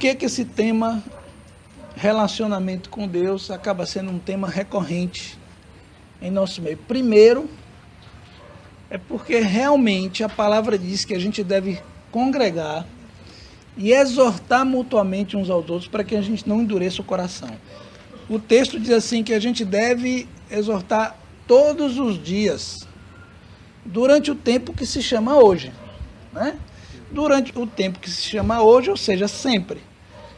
que esse tema, relacionamento com Deus, acaba sendo um tema recorrente em nosso meio? Primeiro, é porque realmente a palavra diz que a gente deve congregar e exortar mutuamente uns aos outros para que a gente não endureça o coração. O texto diz assim que a gente deve exortar todos os dias, durante o tempo que se chama hoje, né? Durante o tempo que se chama hoje, ou seja, sempre,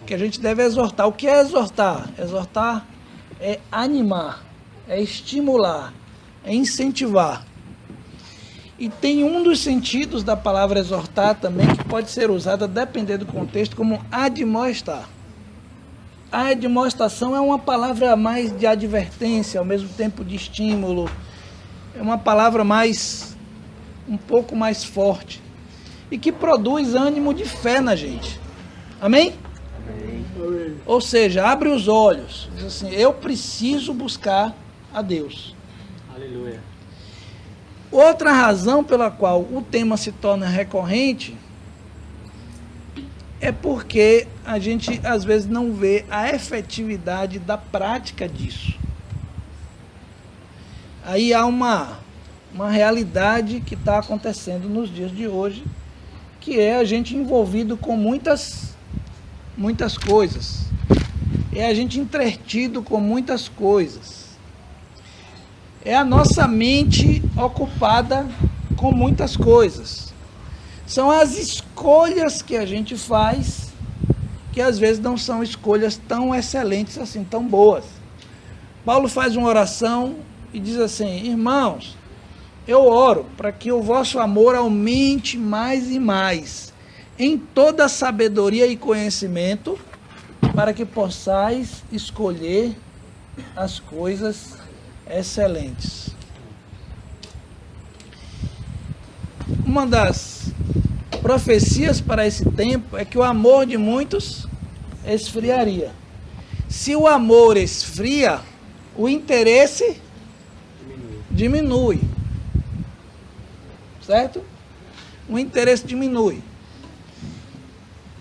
que a gente deve exortar. O que é exortar? Exortar é animar, é estimular, é incentivar. E tem um dos sentidos da palavra exortar também, que pode ser usada, dependendo do contexto, como admoestar. A admoestação é uma palavra mais de advertência, ao mesmo tempo de estímulo. É uma palavra um pouco mais forte. E que produz ânimo de fé na gente. Amém? Amém. Ou seja, abre os olhos. Diz assim, eu preciso buscar a Deus. Aleluia. Outra razão pela qual o tema se torna recorrente é porque a gente às vezes não vê a efetividade da prática disso. Aí há uma realidade que está acontecendo nos dias de hoje, que é a gente envolvido com muitas coisas. É a gente entretido com muitas coisas. É a nossa mente ocupada com muitas coisas. São as escolhas que a gente faz, que às vezes não são escolhas tão excelentes assim, tão boas. Paulo faz uma oração e diz assim, irmãos, eu oro para que o vosso amor aumente mais e mais, em toda sabedoria e conhecimento, para que possais escolher as coisas excelentes. Uma das profecias para esse tempo é que o amor de muitos esfriaria. Se o amor esfria, o interesse diminui. Certo? O interesse diminui.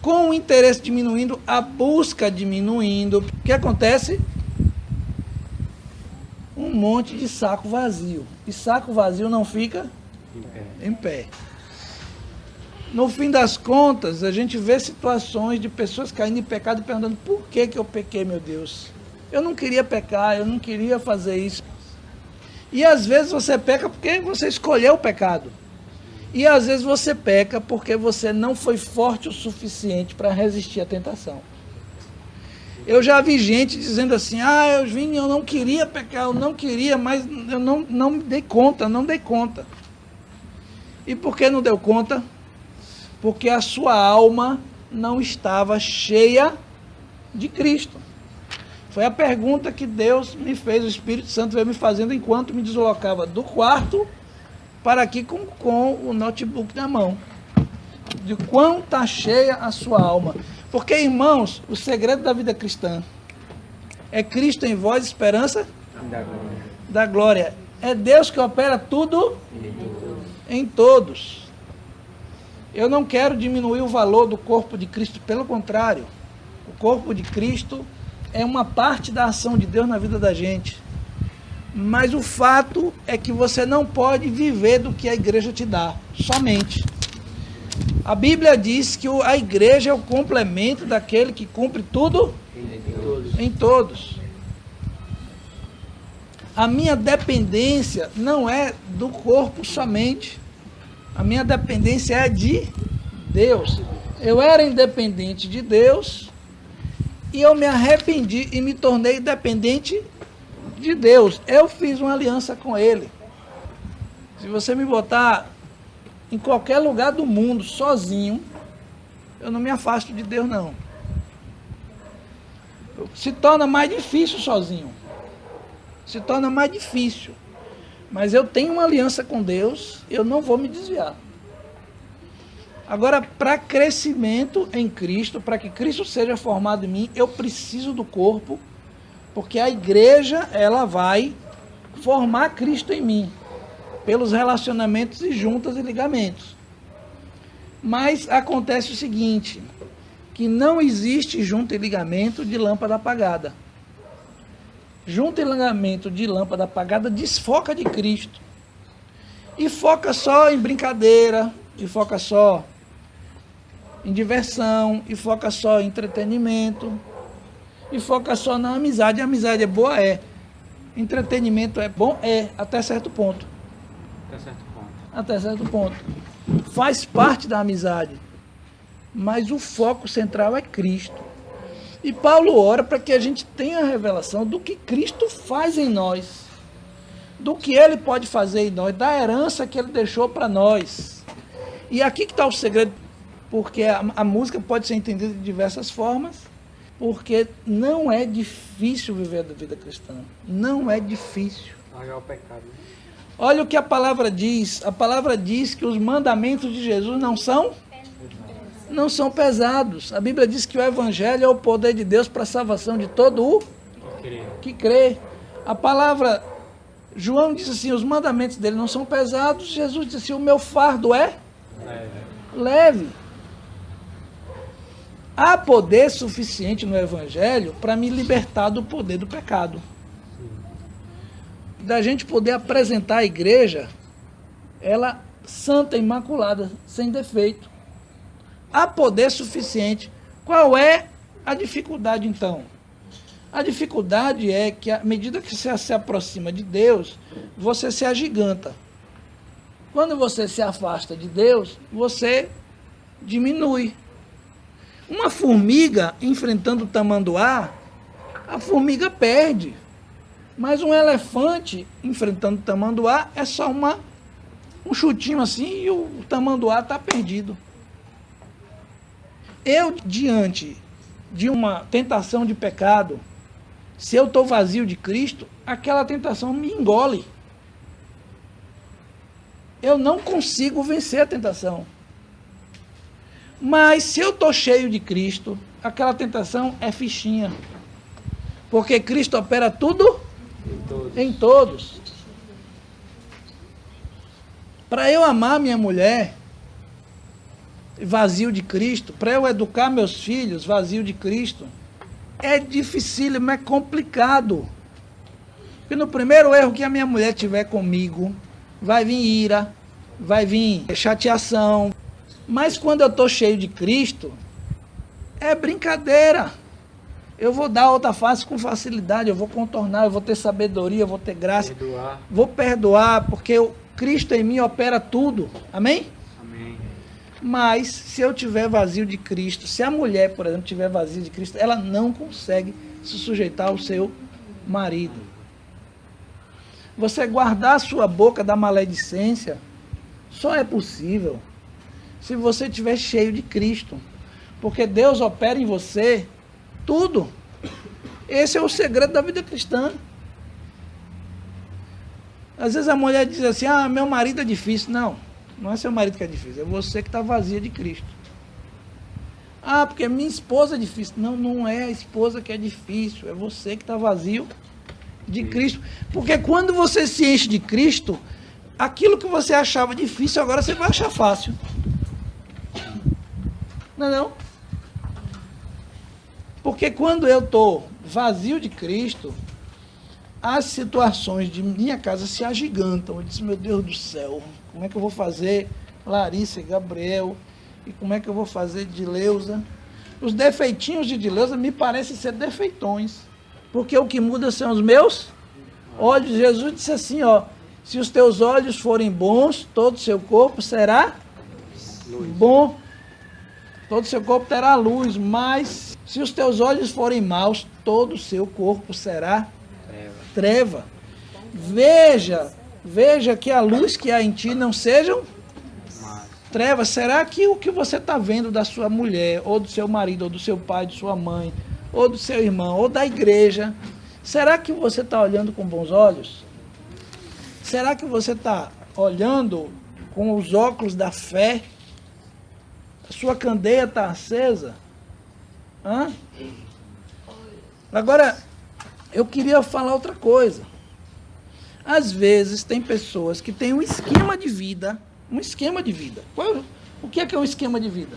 Com o interesse diminuindo, a busca diminuindo, o que acontece? Um monte de saco vazio. E saco vazio não fica em pé. No fim das contas, a gente vê situações de pessoas caindo em pecado e perguntando, por que eu pequei, meu Deus? Eu não queria pecar, eu não queria fazer isso. E às vezes você peca porque você escolheu o pecado. E às vezes você peca porque você não foi forte o suficiente para resistir à tentação. Eu já vi gente dizendo assim, eu não queria pecar, eu não queria, mas eu não me dei conta, não dei conta. E por que não deu conta? Porque a sua alma não estava cheia de Cristo. Foi a pergunta que Deus me fez, o Espírito Santo veio me fazendo enquanto me deslocava do quarto para aqui com o notebook na mão. De quão está cheia a sua alma. Porque, irmãos, o segredo da vida cristã é Cristo em vós, esperança da glória. É Deus que opera tudo em todos. Eu não quero diminuir o valor do corpo de Cristo, pelo contrário. O corpo de Cristo é uma parte da ação de Deus na vida da gente. Mas o fato é que você não pode viver do que a igreja te dá, somente. A Bíblia diz que a igreja é o complemento daquele que cumpre tudo em todos. A minha dependência não é do corpo somente. A minha dependência é de Deus. Eu era independente de Deus e eu me arrependi e me tornei dependente de Deus. Eu fiz uma aliança com Ele. Se você me botar em qualquer lugar do mundo, sozinho, eu não me afasto de Deus, não. Se torna mais difícil sozinho. Se torna mais difícil. Mas eu tenho uma aliança com Deus, eu não vou me desviar. Agora, para crescimento em Cristo, para que Cristo seja formado em mim, eu preciso do corpo, porque a igreja, ela vai formar Cristo em mim, pelos relacionamentos e juntas e ligamentos. Mas acontece o seguinte, que não existe junta e ligamento de lâmpada apagada. Junta e ligamento de lâmpada apagada desfoca de Cristo. E foca só em brincadeira, e foca só em diversão, e foca só em entretenimento, e foca só na amizade. A amizade é boa? É. Entretenimento é bom? É, até certo ponto. Até certo ponto. Faz parte da amizade. Mas o foco central é Cristo. E Paulo ora para que a gente tenha a revelação do que Cristo faz em nós. Do que Ele pode fazer em nós, da herança que Ele deixou para nós. E aqui que está o segredo, porque a música pode ser entendida de diversas formas, porque não é difícil viver a vida cristã. Não é difícil. Largar o pecado, né? Olha o que a palavra diz. A palavra diz que os mandamentos de Jesus não são pesados. A Bíblia diz que o Evangelho é o poder de Deus para a salvação de todo o que crê. A palavra, João diz assim, os mandamentos dele não são pesados. Jesus disse assim, o meu fardo é leve. Há poder suficiente no Evangelho para me libertar do poder do pecado. Da gente poder apresentar a igreja, ela santa, imaculada, sem defeito. Há poder suficiente. Qual é a dificuldade, então? A dificuldade é que, à medida que você se aproxima de Deus, você se agiganta. Quando você se afasta de Deus, você diminui. Uma formiga enfrentando o tamanduá, a formiga perde. Mas um elefante enfrentando o tamanduá é só um chutinho assim e o tamanduá está perdido. Eu, diante de uma tentação de pecado, se eu estou vazio de Cristo, aquela tentação me engole. Eu não consigo vencer a tentação. Mas se eu estou cheio de Cristo, aquela tentação é fichinha. Porque Cristo opera tudo em todos. Para eu amar minha mulher, vazio de Cristo, para eu educar meus filhos, vazio de Cristo, é dificílimo, é complicado. Porque no primeiro erro que a minha mulher tiver comigo, vai vir ira, vai vir chateação. Mas quando eu estou cheio de Cristo, é brincadeira. Eu vou dar outra face com facilidade, eu vou contornar, eu vou ter sabedoria, eu vou ter graça. Vou perdoar, porque Cristo em mim opera tudo. Amém? Amém. Mas, se eu tiver vazio de Cristo, se a mulher, por exemplo, tiver vazio de Cristo, ela não consegue se sujeitar ao seu marido. Você guardar a sua boca da maledicência só é possível se você estiver cheio de Cristo. Porque Deus opera em você tudo. Esse é o segredo da vida cristã. Às vezes a mulher diz assim, meu marido é difícil. Não, não é seu marido que é difícil, é você que está vazia de Cristo. Porque minha esposa é difícil. Não, não é a esposa que é difícil, é você que está vazio de Cristo. Porque quando você se enche de Cristo, aquilo que você achava difícil, agora você vai achar fácil. Não é não? Porque quando eu estou vazio de Cristo, as situações de minha casa se agigantam. Eu disse, meu Deus do céu, como é que eu vou fazer Larissa e Gabriel? E como é que eu vou fazer Dileuza? Os defeitinhos de Dileuza me parecem ser defeitões. Porque o que muda são os meus olhos. Jesus disse assim, se os teus olhos forem bons, todo o seu corpo será bom. Todo o seu corpo terá luz, mas se os teus olhos forem maus, todo o seu corpo será treva. Veja que a luz que há em ti não sejam trevas. Será que o que você está vendo da sua mulher, ou do seu marido, ou do seu pai, de sua mãe, ou do seu irmão, ou da igreja, será que você está olhando com bons olhos? Será que você está olhando com os óculos da fé? A sua candeia está acesa? Agora, eu queria falar outra coisa. Às vezes, tem pessoas que têm um esquema de vida. O que é um esquema de vida?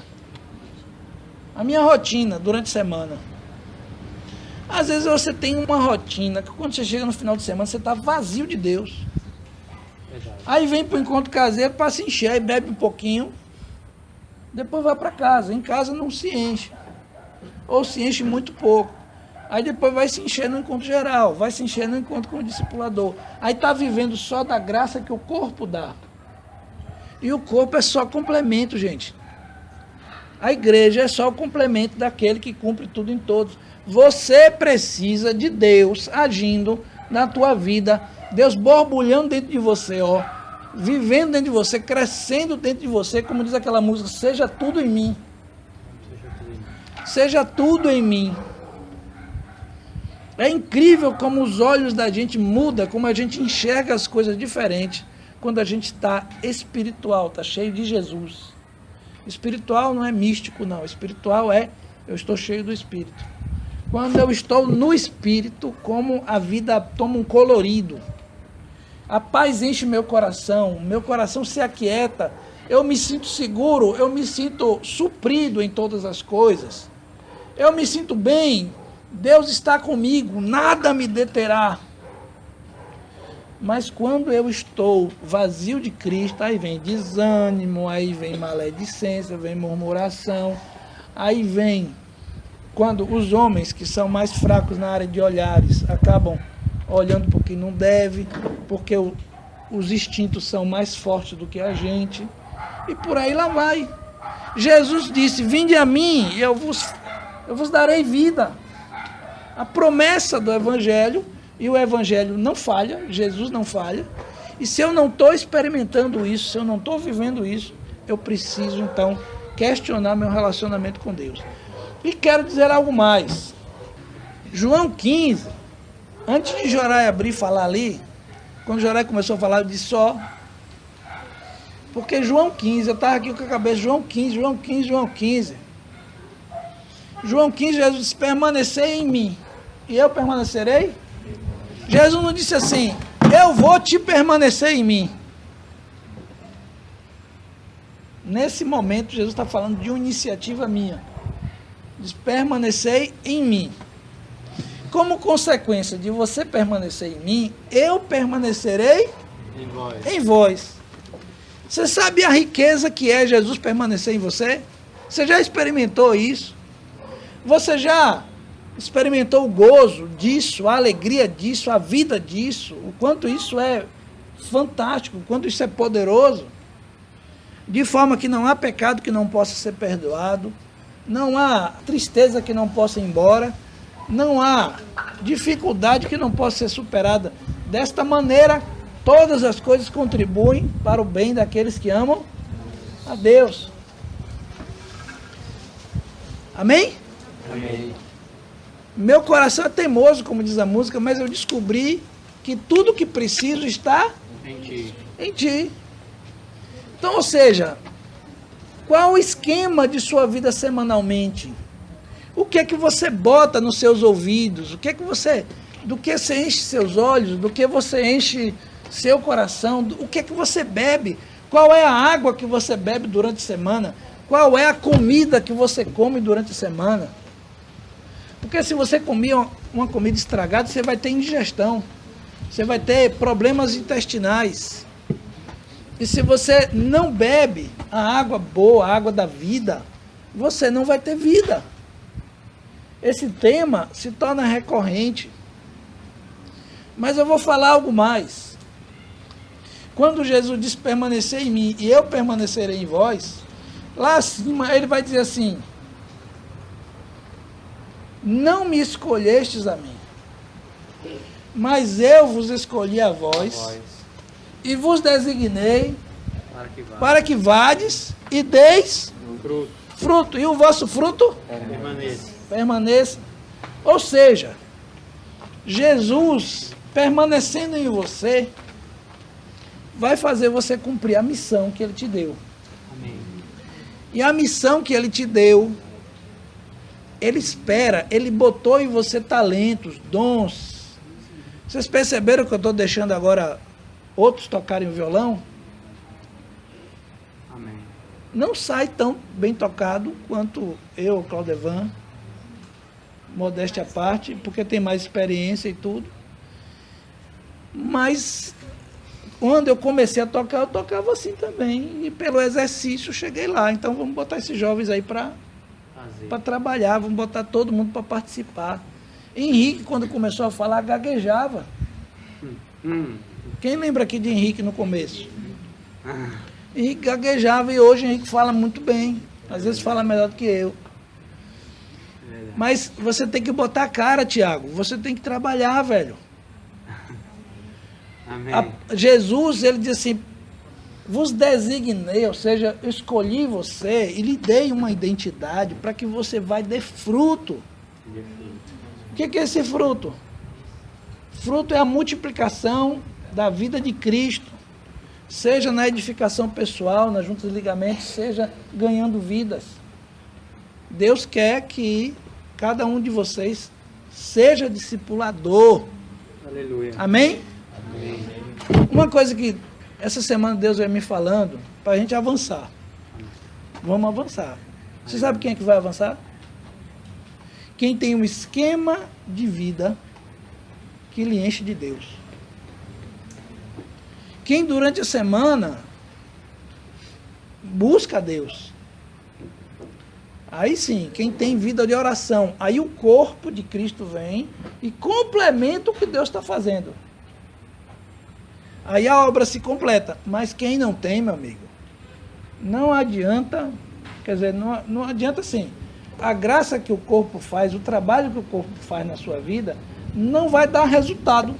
A minha rotina durante a semana. Às vezes você tem uma rotina que quando você chega no final de semana você está vazio de Deus. Verdade. Aí vem para o encontro caseiro para se encher, aí bebe um pouquinho, depois vai para casa. Em casa não se enche, ou se enche muito pouco. Aí depois vai se encher no encontro geral, vai se encher no encontro com o discipulador. Aí está vivendo só da graça que o corpo dá. E o corpo é só complemento, gente. A igreja é só o complemento daquele que cumpre tudo em todos. Você precisa de Deus agindo na tua vida, Deus borbulhando dentro de você, ó, vivendo dentro de você, crescendo dentro de você, como diz aquela música, seja tudo em mim. Seja tudo em mim. É incrível como os olhos da gente mudam, como a gente enxerga as coisas diferentes quando a gente está espiritual, está cheio de Jesus. Espiritual não é místico, não. Espiritual é, eu estou cheio do Espírito. Quando eu estou no Espírito, como a vida toma um colorido. A paz enche meu coração se aquieta, eu me sinto seguro, eu me sinto suprido em todas as coisas. Eu me sinto bem, Deus está comigo, nada me deterá. Mas quando eu estou vazio de Cristo, aí vem desânimo, aí vem maledicência, vem murmuração, aí vem quando os homens que são mais fracos na área de olhares acabam olhando porque não deve, porque os instintos são mais fortes do que a gente, e por aí lá vai. Jesus disse, vinde a mim e eu vos darei vida. A promessa do Evangelho, e o Evangelho não falha, Jesus não falha, e se eu não estou experimentando isso, se eu não estou vivendo isso, eu preciso então questionar meu relacionamento com Deus. E quero dizer algo mais. João 15, antes de Jorai abrir e falar ali, quando Jorai começou a falar, eu disse só. Porque João 15, eu estava aqui com a cabeça, João 15. João 15, Jesus disse, permanecei em mim, e eu permanecerei? Jesus não disse assim, eu vou te permanecer em mim. Nesse momento, Jesus está falando de uma iniciativa minha. Diz, permanecei em mim. Como consequência de você permanecer em mim, eu permanecerei em vós. Você sabe a riqueza que é Jesus permanecer em você? Você já experimentou isso? Você já experimentou o gozo disso, a alegria disso, a vida disso? O quanto isso é fantástico, o quanto isso é poderoso? De forma que não há pecado que não possa ser perdoado, não há tristeza que não possa ir embora, não há dificuldade que não possa ser superada. Desta maneira, todas as coisas contribuem para o bem daqueles que amam a Deus. Amém? Amém. Meu coração é teimoso, como diz a música, mas eu descobri que tudo que preciso está em ti. Então, ou seja, qual o esquema de sua vida semanalmente? O que é que você bota nos seus ouvidos? Do que você enche seus olhos? Do que você enche seu coração? O que é que você bebe? Qual é a água que você bebe durante a semana? Qual é a comida que você come durante a semana? Porque se você comer uma comida estragada, você vai ter indigestão. Você vai ter problemas intestinais. E se você não bebe a água boa, a água da vida, você não vai ter vida. Esse tema se torna recorrente. Mas eu vou falar algo mais. Quando Jesus diz permanecer em mim e eu permanecerei em vós, lá acima ele vai dizer assim, não me escolhestes a mim, mas eu vos escolhi a vós e vos designei para que vades e deis fruto. E o vosso fruto permaneça. Ou seja, Jesus permanecendo em você vai fazer você cumprir a missão que Ele te deu. Amém. E a missão que Ele te deu, Ele espera, Ele botou em você talentos, dons. Vocês perceberam que eu estou deixando agora outros tocarem o violão? Amém. não sai tão bem tocado quanto eu, Claudevan, modéstia à parte, porque tem mais experiência e tudo. Mas quando eu comecei a tocar, eu tocava assim também. E pelo exercício cheguei lá. Então vamos botar esses jovens aí para trabalhar, vamos botar todo mundo para participar. Henrique, quando começou a falar, gaguejava. Quem lembra aqui de Henrique no começo? Henrique gaguejava e hoje Henrique fala muito bem. Às vezes fala melhor do que eu. Mas você tem que botar a cara, Tiago. Você tem que trabalhar, velho. Amém. Jesus, ele diz assim, vos designei, ou seja, eu escolhi você e lhe dei uma identidade para que você vai dar fruto. O que é esse fruto? Fruto é a multiplicação da vida de Cristo, seja na edificação pessoal, nas juntas de ligamentos, seja ganhando vidas. Deus quer que cada um de vocês seja discipulador. Aleluia. Amém? Amém. Uma coisa que essa semana Deus vai me falando, para a gente avançar. Vamos avançar. Você sabe quem é que vai avançar? Quem tem um esquema de vida que lhe enche de Deus. Quem durante a semana busca a Deus. Aí sim, quem tem vida de oração. Aí o corpo de Cristo vem e complementa o que Deus está fazendo. Aí a obra se completa. Mas quem não tem, meu amigo, não adianta, quer dizer, não adianta assim. A graça que o corpo faz, o trabalho que o corpo faz na sua vida, não vai dar resultado.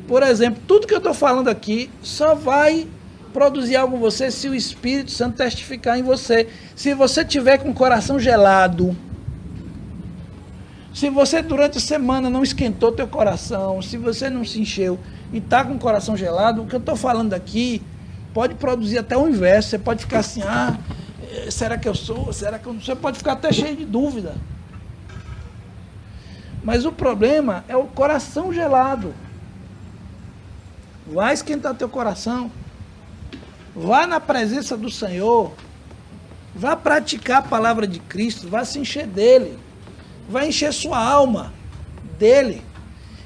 Por exemplo, tudo que eu estou falando aqui só vai produzir algo em você se o Espírito Santo testificar em você. Se você tiver com o coração gelado, se você durante a semana não esquentou teu coração, se você não se encheu e está com o coração gelado, o que eu estou falando aqui pode produzir até o inverso. Você pode ficar assim, será que eu sou? Será que eu não sou? Você pode ficar até cheio de dúvida. Mas o problema é o coração gelado. Vai esquentar teu coração. Vá na presença do Senhor. Vá praticar a palavra de Cristo. Vá se encher dele. Vai encher sua alma dele.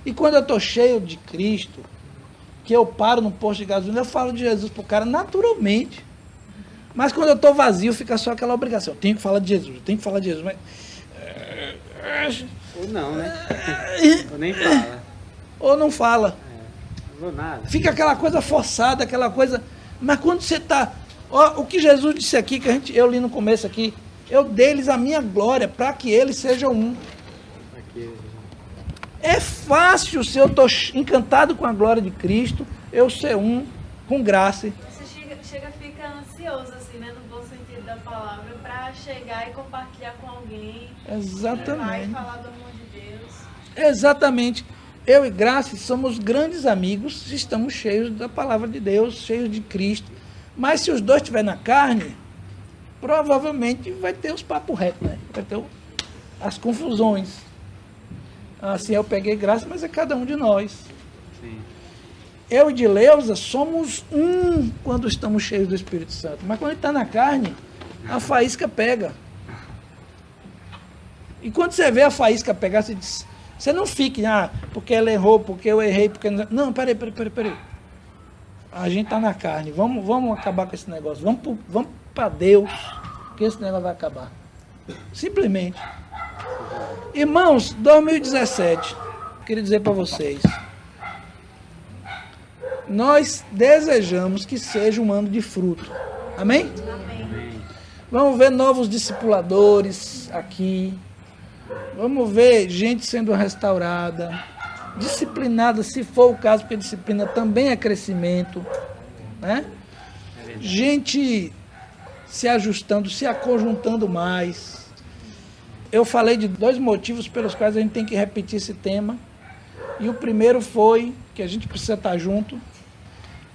E quando eu estou cheio de Cristo, que eu paro no posto de gasolina, eu falo de Jesus para o cara naturalmente. Mas quando eu estou vazio, fica só aquela obrigação. Eu tenho que falar de Jesus, eu tenho que falar de Jesus. Mas... Ou não, né? Ou nem fala. Ou não fala. Não vou nada. Fica aquela coisa forçada, aquela coisa... Mas quando você está... O que Jesus disse aqui, que eu li no começo aqui, eu dei-lhes a minha glória, para que eles sejam um. Aqui. É fácil, se eu estou encantado com a glória de Cristo, eu ser um, com graça. Você chega a ficar ansioso, assim, né, no bom sentido da palavra, para chegar e compartilhar com alguém. Exatamente. E falar do amor de Deus. Exatamente. Eu e Graça somos grandes amigos, estamos cheios da palavra de Deus, cheios de Cristo. Mas se os dois estiverem na carne, provavelmente vai ter os papos retos, né? Vai ter as confusões. Assim, eu peguei Graça, mas é cada um de nós. Sim. Eu e Dileuza somos um quando estamos cheios do Espírito Santo. Mas quando está na carne, a faísca pega. E quando você vê a faísca pegar, você não fique, porque ela errou, porque eu errei, porque... Não, peraí. A gente está na carne, vamos acabar com esse negócio. Vamos para Deus, que esse negócio vai acabar. Simplesmente. Irmãos, 2017, queria dizer para vocês, nós desejamos que seja um ano de fruto. Amém? Amém. Vamos ver novos discipuladores aqui. Vamos ver gente sendo restaurada, disciplinada, se for o caso, porque disciplina também é crescimento, né? Gente se ajustando, se aconjuntando mais. Eu falei de 2 motivos pelos quais a gente tem que repetir esse tema. E o primeiro foi que a gente precisa estar junto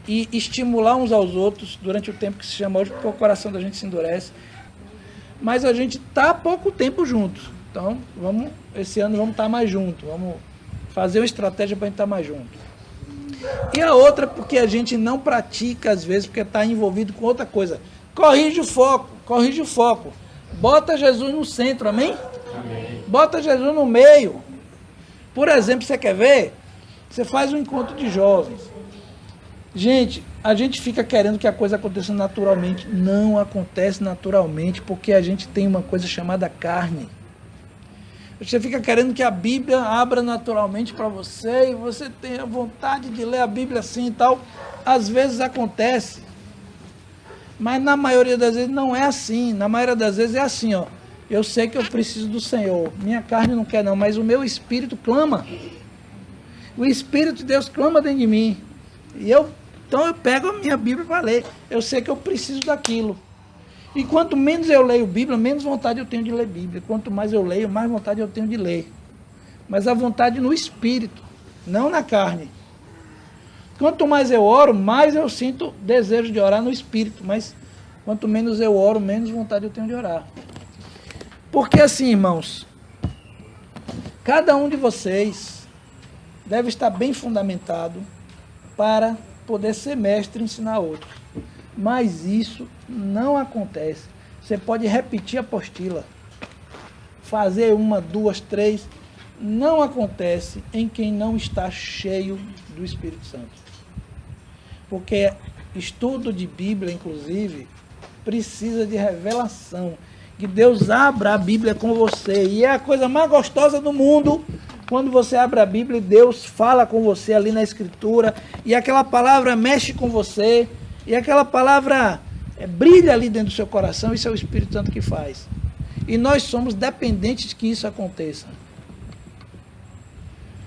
e estimular uns aos outros durante o tempo que se chama hoje, porque o coração da gente se endurece. Mas a gente está há pouco tempo juntos. Então, esse ano vamos estar mais juntos. Vamos fazer uma estratégia para a gente estar mais juntos. E a outra porque a gente não pratica, às vezes, porque está envolvido com outra coisa. Corrige o foco, corrige o foco. Bota Jesus no centro, amém? Amém. Bota Jesus no meio. Por exemplo, você quer ver? Você faz um encontro de jovens. Gente, a gente fica querendo que a coisa aconteça naturalmente. Não acontece naturalmente, porque a gente tem uma coisa chamada carne. Você fica querendo que a Bíblia abra naturalmente para você e você tenha vontade de ler a Bíblia assim e tal. Às vezes acontece. Mas na maioria das vezes não é assim. Na maioria das vezes é assim, ó. Eu sei que eu preciso do Senhor. Minha carne não quer não, mas o meu espírito clama. O Espírito de Deus clama dentro de mim. Então eu pego a minha Bíblia para ler. Eu sei que eu preciso daquilo. E quanto menos eu leio Bíblia, menos vontade eu tenho de ler Bíblia. Quanto mais eu leio, mais vontade eu tenho de ler. Mas a vontade no espírito, não na carne. Quanto mais eu oro, mais eu sinto desejo de orar no espírito. Mas quanto menos eu oro, menos vontade eu tenho de orar. Porque assim, irmãos, cada um de vocês deve estar bem fundamentado para poder ser mestre e ensinar outros. Mas isso não acontece. Você pode repetir a apostila, fazer 1, 2, 3. Não acontece em quem não está cheio do Espírito Santo. Porque estudo de Bíblia, inclusive, precisa de revelação. Que Deus abra a Bíblia com você. E é a coisa mais gostosa do mundo quando você abre a Bíblia e Deus fala com você ali na Escritura. E aquela palavra mexe com você. E aquela palavra brilha ali dentro do seu coração. Isso é o Espírito Santo que faz. E nós somos dependentes que isso aconteça.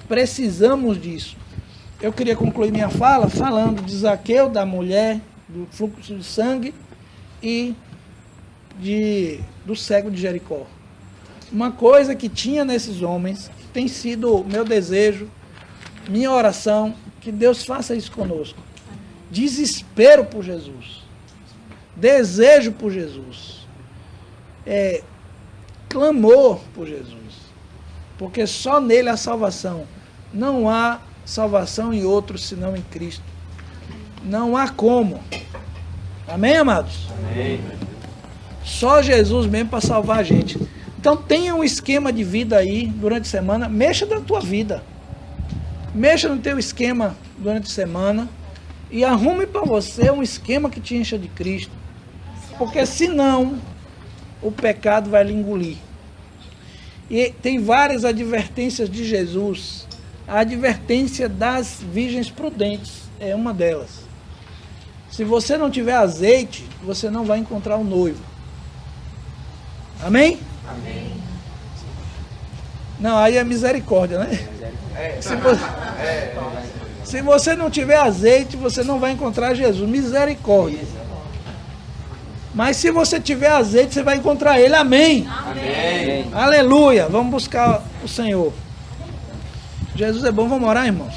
Precisamos disso. Eu queria concluir minha fala falando de Zaqueu, da mulher, do fluxo de sangue e do cego de Jericó. Uma coisa que tinha nesses homens, que tem sido meu desejo, minha oração, que Deus faça isso conosco. Desespero por Jesus. Desejo por Jesus. Clamor por Jesus. Porque só nele há salvação. Não há salvação em outro senão em Cristo. Não há como. Amém, amados? Amém. Só Jesus mesmo para salvar a gente. Então tenha um esquema de vida aí durante a semana. Mexa na tua vida. Mexa no teu esquema durante a semana. E arrume para você um esquema que te encha de Cristo. Porque senão o pecado vai lhe engolir. E tem várias advertências de Jesus. A advertência das virgens prudentes é uma delas. Se você não tiver azeite, você não vai encontrar o noivo. Amém? Amém. Não, aí é misericórdia, né? Se você não tiver azeite, você não vai encontrar Jesus. Misericórdia. Mas se você tiver azeite, você vai encontrar Ele. Amém? Amém. Aleluia. Vamos buscar o Senhor. Jesus é bom. Vamos orar, irmãos?